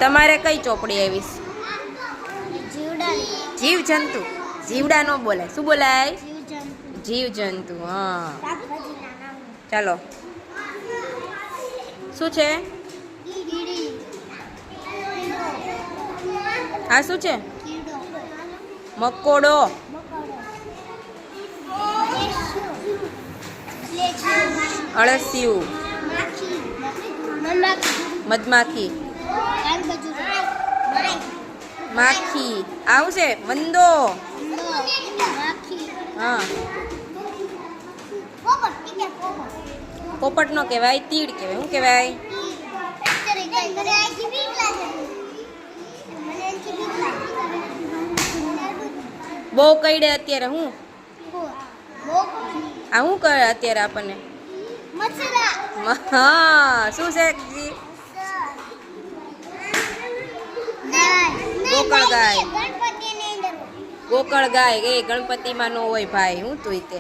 તમારે કઈ ચોપડી આવીશ? જીવ જંતુ. જીવડા નો બોલાય, શું બોલાય? જીવ જંતુ. હા, ચાલો. શું છે? આ શું છે? મકોડો. અળસિયું. મધમાખી. માખી. આવું છે મંદો. હા, પોપટ નો કહેવાય, તીડ કહેવાય. શું કહેવાય? બહુ કઈડે અત્યારે. હું આ શું કરે અત્યારે આપણને? હા, શું છે? ગોકળ ગાય. ગોકળ ગાય એ ગણપતિમાં નો હોય ભાઈ. હું તું તે